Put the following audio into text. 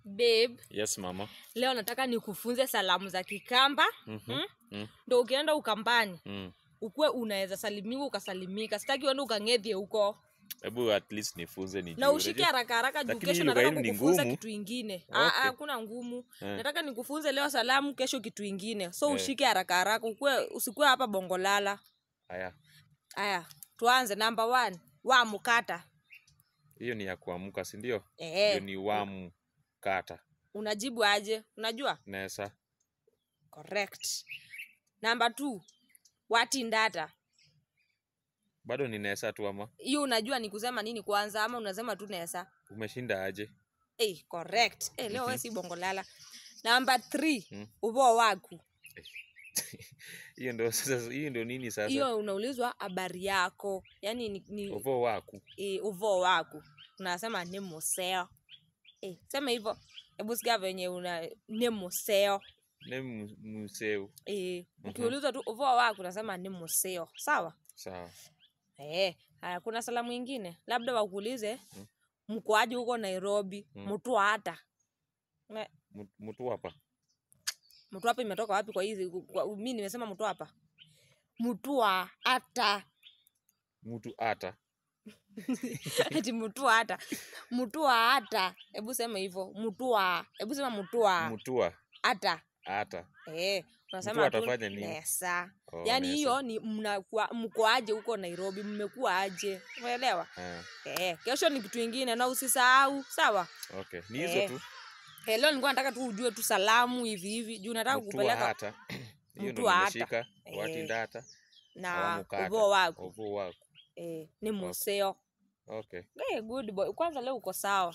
Babe. Yes mama. Leo nataka nikufunze salamu za Kikamba. Ndio ukienda Ukambani. Ukue unaweza salimiwa ukasalimika. Sitaki uende ukang'ethie huko. Hebu at least nifunze nijue. Na ushike haraka juu kesho nataka kukufunza kitu kingine. Okay. Hakuna ngumu. Nataka nikufunze leo salamu, kesho kitu kingine. So ushike haraka. Usikue hapa bongolala. Aya. Tuanze number 1. Wamukata. Hiyo ni ya kuamka, si ndio? Hiyo ni wamukata. Unajibu aje? Unajua? Nesa. Correct. Number 2. Watindata. Bado ni nesa tu ama? Hiyo unajua ni kusema nini kwanza ama unasema tu nesa? Umeshinda aje? Correct. Leo wewe si bongolala. Number 3. Uvo waku. Hiyo ndio nini sasa? Hiyo unaulizwa habari yako. Yaani ni uvo waku. Uvo waku. Unasema ni museo. Sema hivyo. Hebu sikia venye ni museo. Ni museo. Ukiulizwa tu uvo waku unasema ni museo. Sawa? Sawa. Haya kuna salamu nyingine. Labda wakuulize mkoaje huko Nairobi? Mtu hata. Mtu hapa. Mtu hapa imetoka wapi kwa hizi? Mimi nimesema mtu hapa. Mtu hata. Mtu hata. Eti mtu hata. Mtu hata. Hebu sema hivyo. Hebu sema mtu hata. Hata. Unasema atafanya nini? Nesa. Yaani hiyo ni mkoaje huko Nairobi? Mmekuwa aje? Umeelewa? Kesho ni kitu kingine na usisahau, sawa? Okay. Ni hizo tu. Leo nilikuwa nataka tu ujue tu salamu hivi. Juu nataka kukupeleka hata. Hiyo ndio nimeshika. Watindata. Na uvo wako. Uvo wako. Ni museo. Okay. Good boy. Kwanza leo uko sawa.